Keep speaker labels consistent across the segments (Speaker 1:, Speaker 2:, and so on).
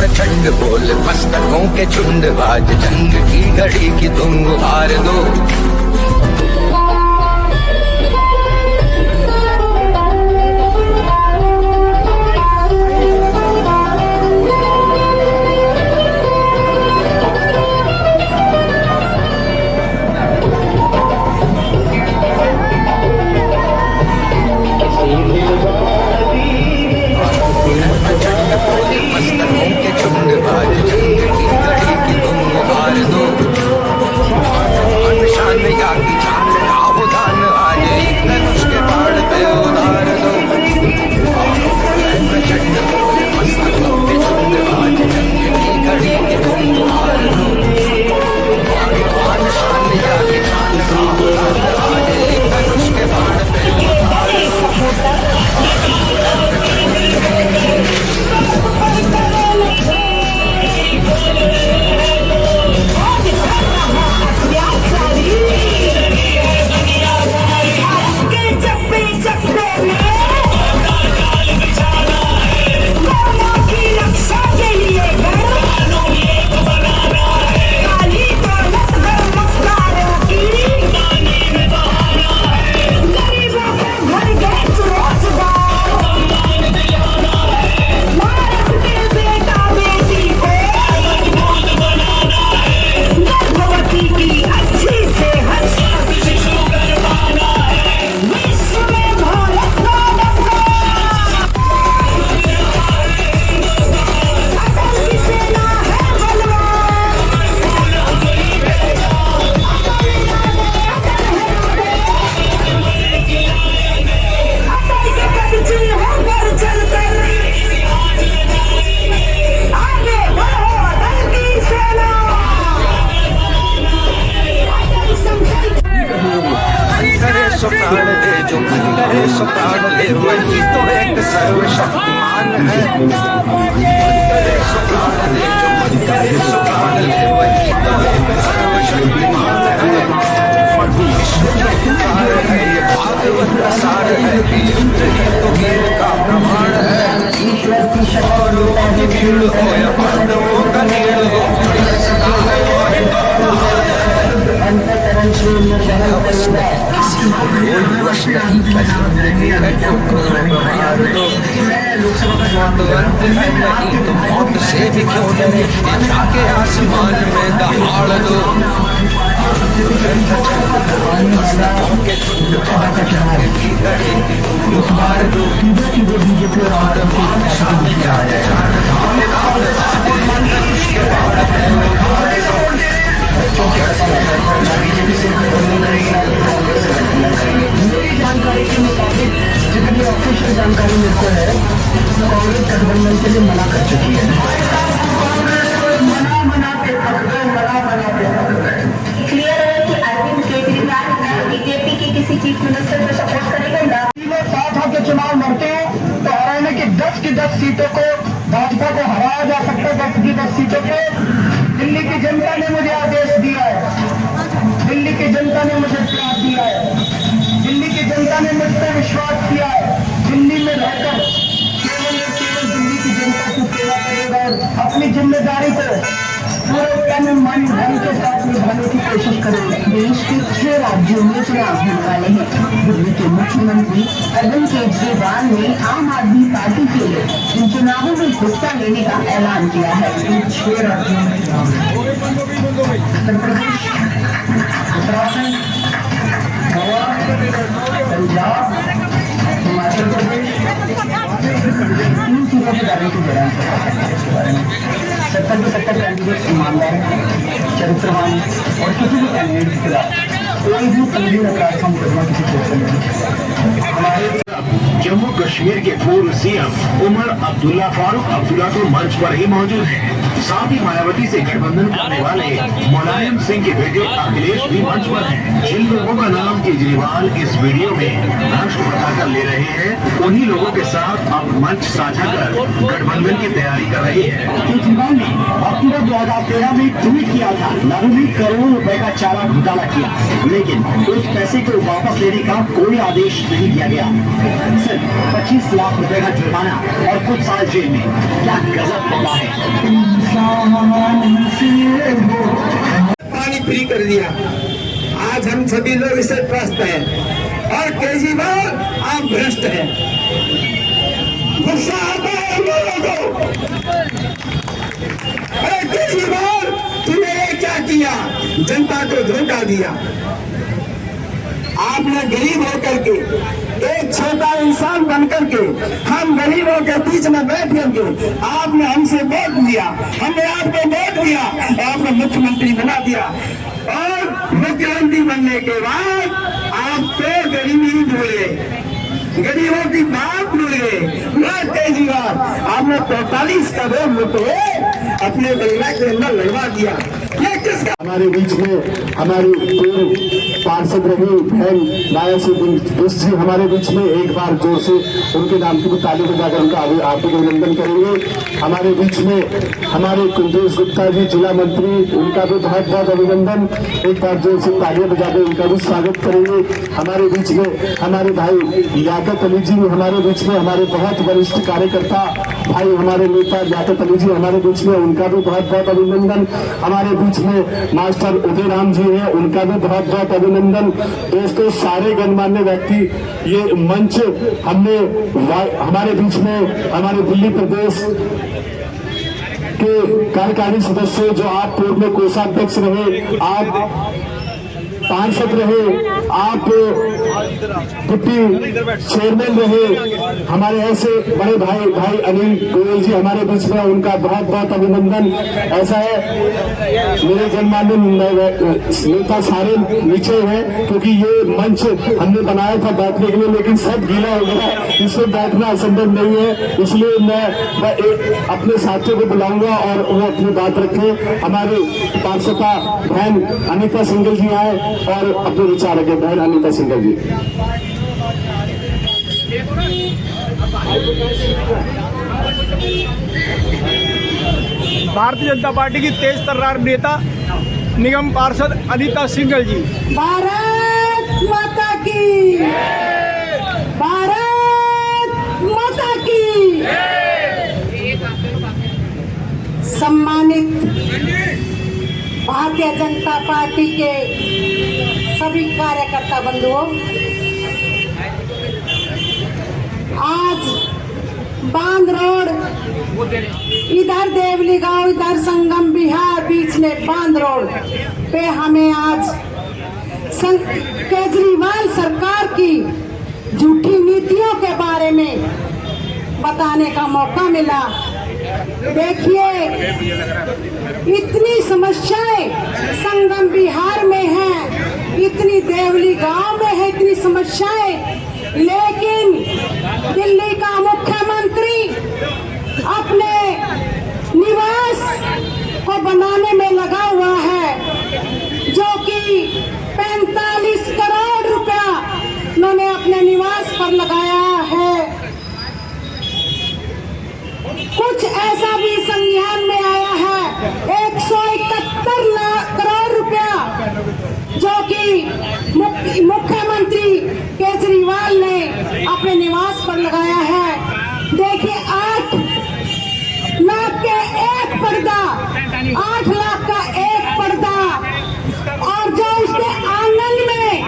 Speaker 1: प्रचंड बोल मस्तकों के झुंड, आज जंग की घड़ी की तुम गुहार दो। मस्तकों के झुंड, आज जंग की घड़ी की तुम गुहार दो। शान या की जान सावधान, आज एक धनुष के बाण पे उतार दो। प्रचंड बोले मस्तकों के झुंड, आज जंग की घड़ी की तुम गुहार दो। शान या की जान सावधान, आज एक धनुष के बाण पे उतार दो। प्राण दे जो मन करे सो प्राण ले, वही तो एक सर्वशक्तिमान है। करे सो प्राण दे जो मन करे सो प्राण ले, वही तो एक सर्वशक्तिमान है। विश्व का पुकार है ये भागवत का सार है, युद्ध ही तो वीर का प्रमाण है। और लोगों की भीड़ हो या पांडवों का नीड़ हो, सदा है वो ही तो प्रश्न ही है जो मार दो। तो अंत है नहीं तो मौत से भी क्यों डरे, जाके आसमान में दहाड़ दो। के झुंड की घड़ी मार दो।
Speaker 2: मेरी जानकारी के मुताबिक जितनी ऑफिशियल जानकारी मेरे को है, कांग्रेस गठबंधन के लिए मना कर चुकी है। मना के
Speaker 3: क्लियर है कि अरविंद केजरीवाल बीजेपी के किसी चीफ मिनिस्टर को सपोर्ट करेगा ना।
Speaker 2: साथ होकर चुनाव लड़ते हैं तो हराने की 10 की 10 सीटों को भाजपा को हराया जा सकता है। 10 की 10 सीटों को दिल्ली की जनता ने मुझे आदेश दिया है, दिल्ली की जनता ने मुझे प्यार दिया है, दिल्ली की जनता ने मुझ पर विश्वास किया है। दिल्ली में रहकर केवल दिल्ली की जनता की सेवा करेगा और अपनी जिम्मेदारी को पूरे तन मन धन के साथ निभाने की कोशिश करेंगे।
Speaker 3: देश के 6 राज्यों में चुनाव होने वाले हैं। दिल्ली के मुख्यमंत्री अरविंद केजरीवाल ने आम आदमी पार्टी के लिए इन चुनावों में हिस्सा लेने का ऐलान किया है।
Speaker 2: 6 राज्यों में चुनाव, उत्तर प्रदेश, उत्तराखंड, गोवा, पंजाब, हिमाचल प्रदेश, 3 सीटों की दावे की जगह इसके बारे में 70 के 70 कैंडिडेट ईमानदार हैं, चरित्रवान और किसी भी कैंडिडेट के खिलाफ कोई भी संगीन अपराध का मुकदमा किसी क्षेत्र में हमारे
Speaker 4: जम्मू कश्मीर के पूर्व सीएम उमर अब्दुल्ला फारूक अब्दुल्ला तो मंच पर ही मौजूद हैं। साथ ही मायावती से गठबंधन करने वाले मुलायम सिंह के बेटे अखिलेश भी मंच पर हैं। जिन लोगों का नाम केजरीवाल इस वीडियो में राष्ट्र बताकर ले रहे हैं, उन्हीं लोगों के साथ अब मंच साझा कर गठबंधन की तैयारी कर रही है।
Speaker 2: केजरीवाल ने 2013 में ट्वीट किया था, लालू ने करोड़ों रुपए का चारा घोटाला किया, लेकिन उस पैसे को वापस लेने का कोई आदेश नहीं दिया गया। सिर्फ 25 लाख रुपए का जुर्माना और कुछ साल जेल में। क्या गजब होता है।
Speaker 5: पानी फ्री कर दिया। आज हम सभी लोग इससे त्रस्त हैं और केजरीवाल आप भ्रष्ट हैं। गुस्सा आता है हम लोगों को। अरे केजरीवाल, तूने ये क्या किया? जनता को धोखा दिया। आपने गरीब होकर के, एक छोटा इंसान बनकर के, हम गरीबों के बीच में बैठ करके आपने हमसे वोट लिया, हमने आपको वोट दिया, आपको मुख्यमंत्री बना दिया और मुख्यमंत्री बनने के बाद आप तो गरीबी ही भूल गए, गरीबों की बात भूल गए। केजरीवाल, आपने 45 करोड़ रुपए अपने बंगला के अंदर लगवा दिया। ये किसका?
Speaker 6: हमारे बीच में हमारी पूर्व पार्षद रही बहन नाया सिंह जी हमारे बीच में, एक बार जोर से उनके नाम की ताली बजाकर उनका हार्दिक अभिनंदन करेंगे। हमारे बीच में हमारे कुलदेश गुप्ता जी जिला मंत्री, उनका भी बहुत बहुत अभिनंदन, एक बार जोर से तालियां बजाकर उनका भी स्वागत करेंगे। हमारे बीच में हमारे भाई लियाकत अली जी हमारे बीच में, हमारे बहुत वरिष्ठ कार्यकर्ता भाई हमारे नेता लियाकत अली जी हमारे बीच में, उनका भी बहुत बहुत अभिनंदन। हमारे बीच में मास्टर उदय राम जी हैं, उनका भी बहुत बहुत अभिनंदन। दोस्तों, सारे गणमान्य व्यक्ति, ये मंच हमने हमारे बीच में हमारे दिल्ली प्रदेश के कार्यकारी सदस्य, जो आप पूर्व में कोषाध्यक्ष रहे, आप पार्षद रहे, आप डिप्टी चेयरमैन रहे, हमारे ऐसे बड़े भाई अनिल गोयल जी हमारे बीच में, उनका बहुत बहुत अभिनंदन। ऐसा है, मेरे गणमान्य नेता सारे नीचे हैं, क्योंकि ये मंच हमने बनाया था बैठने के लिए, लेकिन सब गीला हो गया, इसमें बैठना असंभव नहीं है। इसलिए मैं अपने साथियों को बुलाऊंगा और वो अपनी बात रखें। हमारे पार्षदा बहन अनीता सिंघल जी आए और अपने विचार रखे। बहन अनीता सिंघल जी।
Speaker 7: भारतीय जनता पार्टी की तेज तर्रार नेता निगम पार्षद अनीता सिंघल जी।
Speaker 8: भारत माता की, भारत माता की। सम्मानित भारतीय जनता पार्टी के सभी कार्यकर्ता बंधुओं, आज बांध रोड, इधर देवली गांव, इधर संगम बिहार, बीच में बांध रोड पे हमें आज केजरीवाल सरकार की झूठी नीतियों के बारे में बताने का मौका मिला। देखिए, इतनी समस्याएं संगम बिहार में हैं, इतनी देवली गांव में है, इतनी समस्याएं, लेकिन दिल्ली का मुख्यमंत्री अपने निवास को बनाने में लगा हुआ है, जो कि 45 करोड़ रुपया उन्होंने अपने निवास पर लगाया है। कुछ ऐसा भी संज्ञान में आया है 171 करोड़ रुपया, जो कि मुख्यमंत्री केजरीवाल ने अपने निवास पर लगाया है। देखिए, 8 लाख के एक पर्दा, 8 लाख का एक पर्दा, और जो उसके आंगन में एक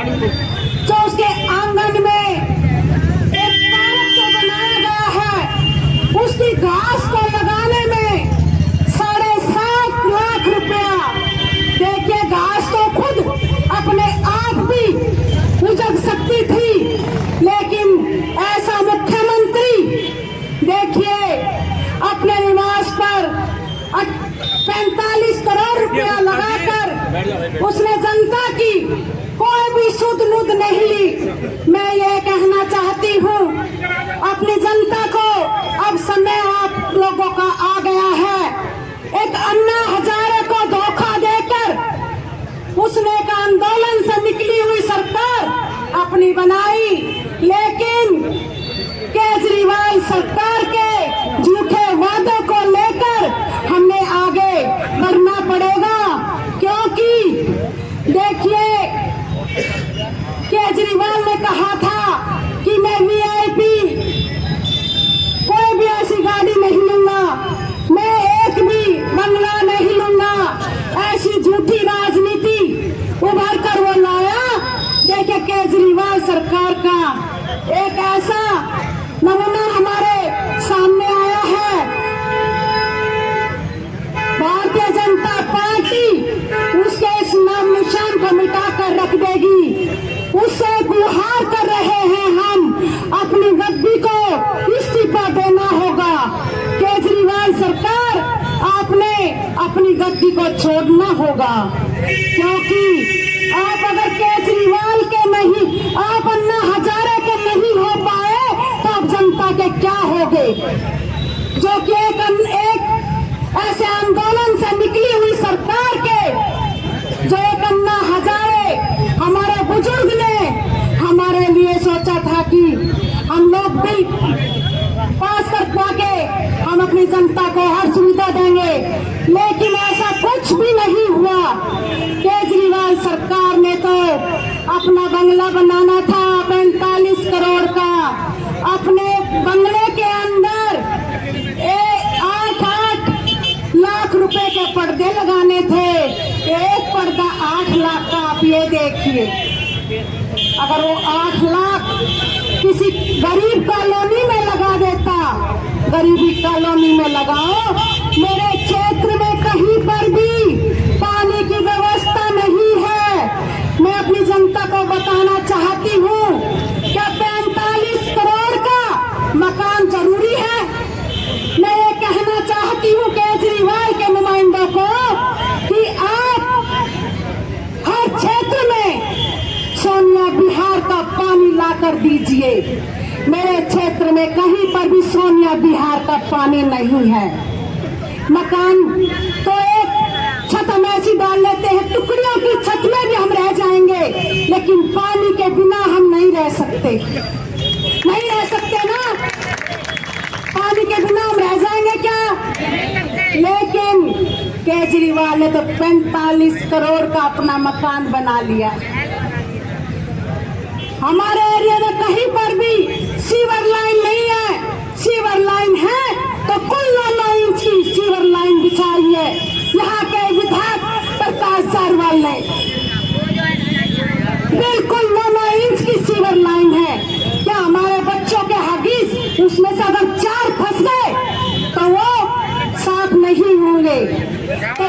Speaker 8: पार्क को बनाया गया है, उसकी घास को लगाने में 7.5 लाख रुपया। देखिए, घास तो खुद अपने आप भी उजग सकती थी, लेकिन ऐसा मुख्यमंत्री देखिए अपने निवास पर 45 करोड़ रुपया लगाकर उसने जनता की कोई भी सुध नुद नहीं ली। मैं ये कहना चाहती हूँ, अपनी जनता को अब समय आप लोगों का आ गया है। एक अन्ना हजारे को धोखा देकर उसने एक आंदोलन से निकली हुई सरकार अपनी बनाई, लेकिन केजरीवाल सरकार के झूठे वादों को लेकर हमने आगे बढ़ना राजनीति को छोड़ना होगा, क्योंकि आप अगर केजरीवाल के नहीं, आप अन्ना हजारे के नहीं हो पाए तो आप जनता के क्या होगे? जो कि एक ऐसे आंदोलन से निकली हुई सरकार के, जो एक अन्ना हजारे हमारे बुजुर्ग ने हमारे लिए सोचा था कि हम लोग बिल पास कर पाके हम अपनी जनता को हर सुविधा देंगे, लेकिन ऐसा कुछ भी नहीं हुआ। केजरीवाल सरकार ने तो अपना बंगला बनाना था 45 करोड़ का, अपने बंगले के अंदर 8 लाख रुपए के पर्दे लगाने थे, एक पर्दा 8 लाख का। आप ये देखिए, अगर वो 8 लाख किसी गरीब कॉलोनी में लगा देता, गरीबी कॉलोनी में लगाओ, मेरे क्षेत्र में कहीं पर भी पानी की व्यवस्था नहीं है। मैं अपनी जनता को बताना चाहती हूँ, क्या 45 करोड़ का मकान जरूरी है? मैं ये कहना चाहती हूँ केजरीवाल के नुमाइंदों को कि आप हर क्षेत्र में सोनिया बिहार का पानी ला कर दीजिए। मेरे क्षेत्र में कहीं पर भी सोनिया बिहार का पानी नहीं है। मकान तो एक छत हम ऐसी डाल लेते हैं, टुकड़ियों की छत में भी हम रह जाएंगे, लेकिन पानी के बिना हम नहीं रह सकते, नहीं रह सकते ना। पानी के बिना हम रह जाएंगे क्या? लेकिन केजरीवाल ने तो 45 करोड़ का अपना मकान बना लिया। हमारे एरिया में कहीं पर भी सीवर लाइन नहीं है। सीवर लाइन है तो कुल 9 इंच की सीवर लाइन बिछाई है यहाँ के विधायक प्रकाश जारवाल ने। बिल्कुल 9 इंच की सीवर लाइन है। क्या हमारे बच्चों के हगीज उसमें से अगर 4 फंस गए तो वो साफ नहीं होंगे? तो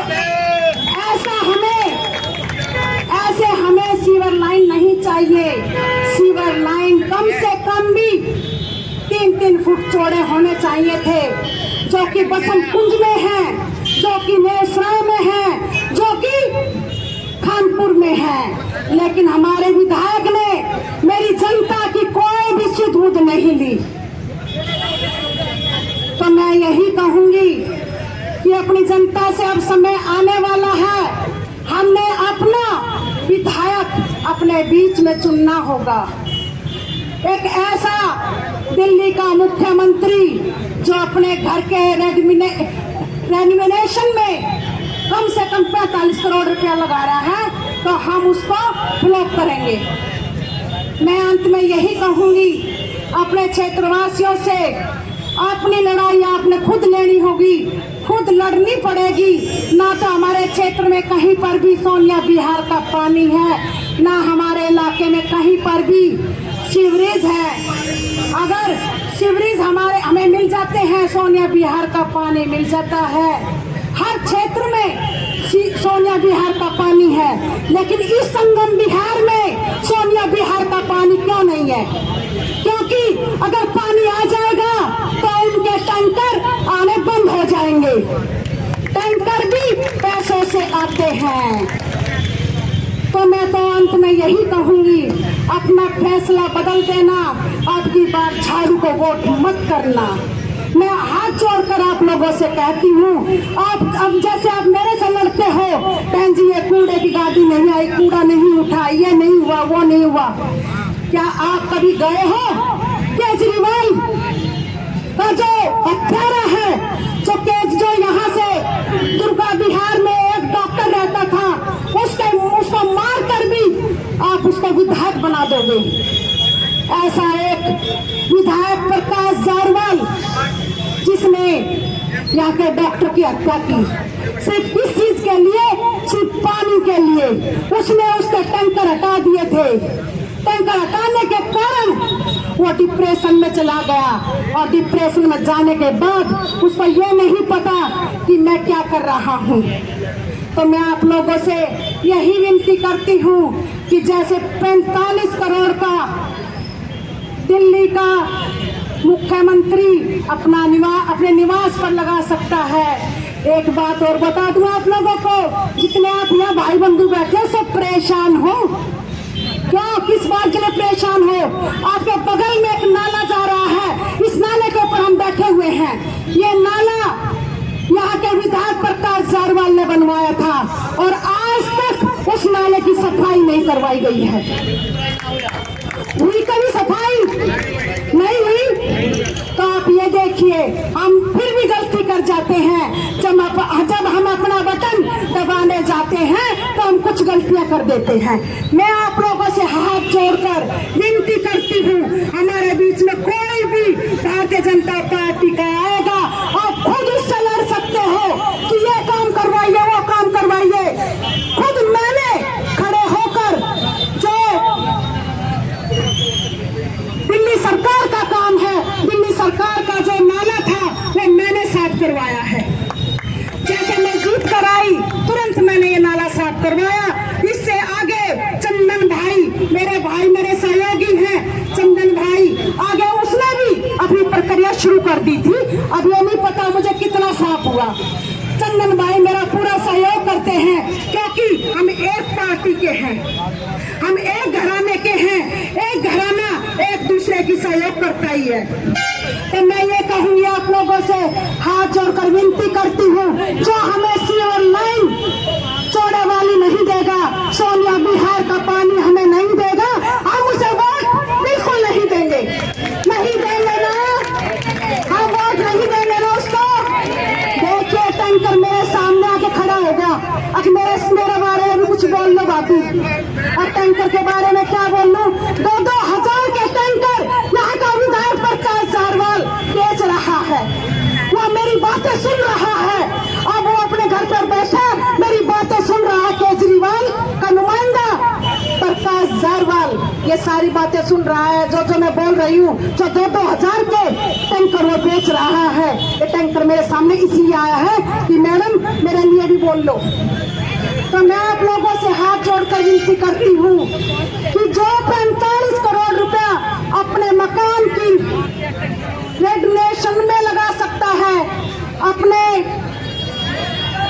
Speaker 8: ऐसे हमें सीवर लाइन नहीं चाहिए। सीवर लाइन कम से कम भी 3-3 फुट चौड़े होने चाहिए थे, जो कि बसंत कुंज में है, जो कि नेसरा में है, जो कि खानपुर में है। लेकिन हमारे विधायक ने मेरी जनता की कोई भी सुध नहीं ली। तो मैं यही कहूंगी कि अपनी जनता से अब समय आने वाला है, हमने अपना विधायक अपने बीच में चुनना होगा। एक ऐसा दिल्ली का मुख्यमंत्री जो अपने घर के रेनोवेशन में कम से कम 45 करोड़ रुपया लगा रहा है, तो हम उसको ब्लॉक करेंगे। मैं अंत में यही कहूंगी अपने क्षेत्रवासियों से, अपनी लड़ाई आपने खुद लेनी होगी, खुद लड़नी पड़ेगी। ना तो हमारे क्षेत्र में कहीं पर भी सोनिया बिहार का पानी है, ना हमारे इलाके में कहीं पर भी सीवरेज है। अगर सीवरेज हमें मिल जाते हैं, सोनिया बिहार का पानी मिल जाता है। हर क्षेत्र में सोनिया बिहार का पानी है, लेकिन इस संगम बिहार में सोनिया बिहार का पानी क्यों नहीं है? क्योंकि अगर पानी आ जाएगा तो उनके टैंकर आने बंद हो जाएंगे। टैंकर भी पैसों से आते हैं। तो मैं तो अंत में यही कहूंगी, अपना फैसला बदल देना, आपकी बार झाड़ू को वोट मत करना। मैं हाथ जोड़कर आप लोगों से कहती हूँ, आप अब जैसे आप मेरे से लड़ते हो, बहन जी ये कूड़े की गाड़ी नहीं आई, कूड़ा नहीं उठा, ये नहीं हुआ, वो नहीं हुआ। क्या आप कभी गए हो केजरीवाल का जो हत्यारा है, जो यहाँ से दुर्गा बिहार में एक डॉक्टर रहता था, उसको मार कर भी आप उसको विधायक बना दोगे? ऐसा एक विधायक प्रकाश जारवाल जिसने यहाँ के डॉक्टर की हत्या की, सिर्फ किस चीज के लिए? सिर्फ पानी के लिए। उसने उसके टैंकर हटा दिए थे। टैंकर हटाने के कारण वो डिप्रेशन में चला गया, और डिप्रेशन में जाने के बाद उसको ये नहीं पता कि मैं क्या कर रहा हूँ। तो मैं आप लोगों से यही विनती करती हूँ कि जैसे 45 करोड़ का दिल्ली का मुख्यमंत्री अपने निवास पर लगा सकता है। एक बात और बता दूं आप लोगों को, जितने आप यहाँ भाई बंधु बैठे सब परेशान हो। क्या किस बात के लिए परेशान हो? आपके बगल में एक नाला जा रहा है, इस नाले के ऊपर हम बैठे हुए हैं। ये नाला यहाँ के विधायक प्रकाश जारवाल ने बनवाया था और आज तक उस नाले की सफाई नहीं करवाई गई है। हुई कभी सफाई? नहीं हुई। तो आप ये देखिए, हम फिर भी गलती कर जाते हैं। जब हम अपना बटन दबाने जाते हैं तो हम कुछ गलतियां कर देते हैं। मैं आप लोगों से हाथ जोड़कर विनती करती हूँ, हमारे बीच में कोई भी भारतीय जनता पार्टी का आएगा, आप खुद उससे लड़ सकते हो कि ये काम करवाइए, वो काम करवाइए। खुद मैंने खड़े होकर जो दिल्ली सरकार का काम है, दिल्ली सरकार का जो नाला था वो मैंने साफ करवाया है। जैसे मैं जीत कर आई तुरंत मैंने ये नाला साफ करवाया। इससे आगे चंदन भाई मेरे सहयोगी हैं, चंदन भाई आगे उसने भी अपनी प्रक्रिया शुरू कर दी थी। अब ये नहीं पता मुझे कितना साफ हुआ। चंदन भाई मेरा पूरा सहयोग करते हैं क्योंकि हम एक पार्टी के हैं, हम एक घराने के हैं। एक घराना एक दूसरे की सहयोग करता ही है। तो मैं ये कहूंगी आप लोगों से हाथ जोड़कर विनती करती हूँ, जो हमें सीवर लाइन चौड़े वाली नहीं देगा, सोनिया बिहार का पानी हमें नहीं देगा, हम उसे वोट बिल्कुल नहीं देंगे। नहीं देंगे ना, हम वोट नहीं देंगे ना उसको। देखिए टैंकर मेरे सामने आके खड़ा होगा, अब मेरे बारे में भी कुछ बोल लो बापू। अब टैंकर के बारे में क्या बोल लूं? 2,000 के टैंकर यहाँ का विधायक प्रकाश जारवाल बेच रहा है। वो मेरी बातें सुन रहा है। अब वो अपने घर पर बैठा मेरी बातें सुन रहा है। केजरीवाल का नुमाइंदा प्रकाश जारवाल ये सारी बातें सुन रहा है, जो मैं बोल रही हूँ। जो 2,000 के टैंकर वो बेच रहा है। ये टैंकर मेरे सामने इसलिए आया है कि मैडम मेरे लिए भी बोल लो। तो मैं आप लोगों से हाथ जोड़कर विनती करती हूँ कि जो 45 करोड़ रुपया अपने मकान की रेनोवेशन में लगा सकता है, अपने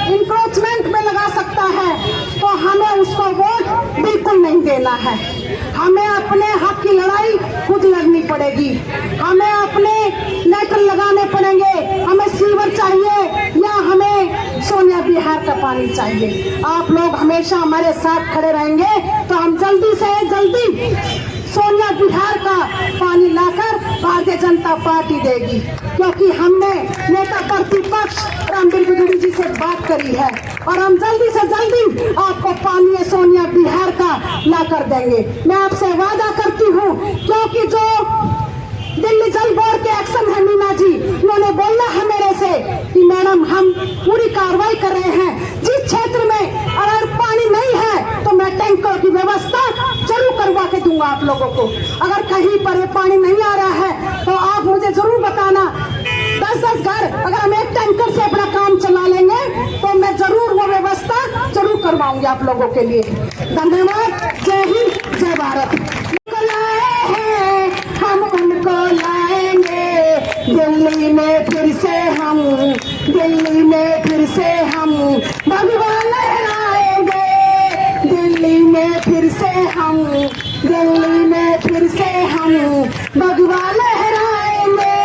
Speaker 8: इंक्रोचमेंट में लगा सकता है, तो हमें उसको वोट बिल्कुल नहीं देना है। हमें अपने हक की लड़ाई खुद लड़नी पड़ेगी। हमें अपने लेटर लगाने पड़ेंगे। हमें सीवर चाहिए या हमें सोनिया बिहार का पानी चाहिए। आप लोग हमेशा हमारे साथ खड़े रहेंगे तो हम जल्दी से जल्दी सोनिया बिहार का पानी लाकर भारतीय जनता पार्टी देगी, क्योंकि हमने नेता प्रतिपक्ष रामवीर बिगड़ी जी से बात करी है और हम जल्दी से जल्दी आपको पानी सोनिया बिहार का लाकर देंगे। मैं आपसे वादा करती हूँ, क्योंकि जो दिल्ली जल बोर्ड के एक्शन है मीना जी, उन्होंने बोला है मेरे से कि मैडम हम पूरी कार्रवाई कर रहे हैं। जिस क्षेत्र में अगर पानी नहीं है तो मैं टैंकर की व्यवस्था जरूर करवा के दूंगा आप लोगों को। अगर कहीं पर पानी नहीं आ रहा है तो आप मुझे जरूर बताना। 10-10 घर अगर हम एक टैंकर से अपना काम चला लेंगे तो मैं जरूर वो व्यवस्था जरूर करवाऊंगी आप लोगों के लिए। धन्यवाद। जय हिंद, जय भारत। हम उनको लाएंगे दिल्ली में फिर से, हम दिल्ली में फिर से हम भगवान लहराएंगे। दिल्ली में फिर से हम, दिल्ली में फिर से हम भगवान लहराएंगे।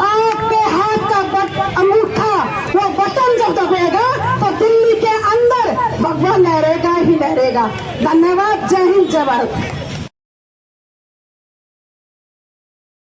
Speaker 8: आपके हाथ का अंगूठा वो बटन जब दबेगा तो दिल्ली के अंदर भगवान लहरेगा ही लहरेगा। धन्यवाद। जय हिंद, जय भारत।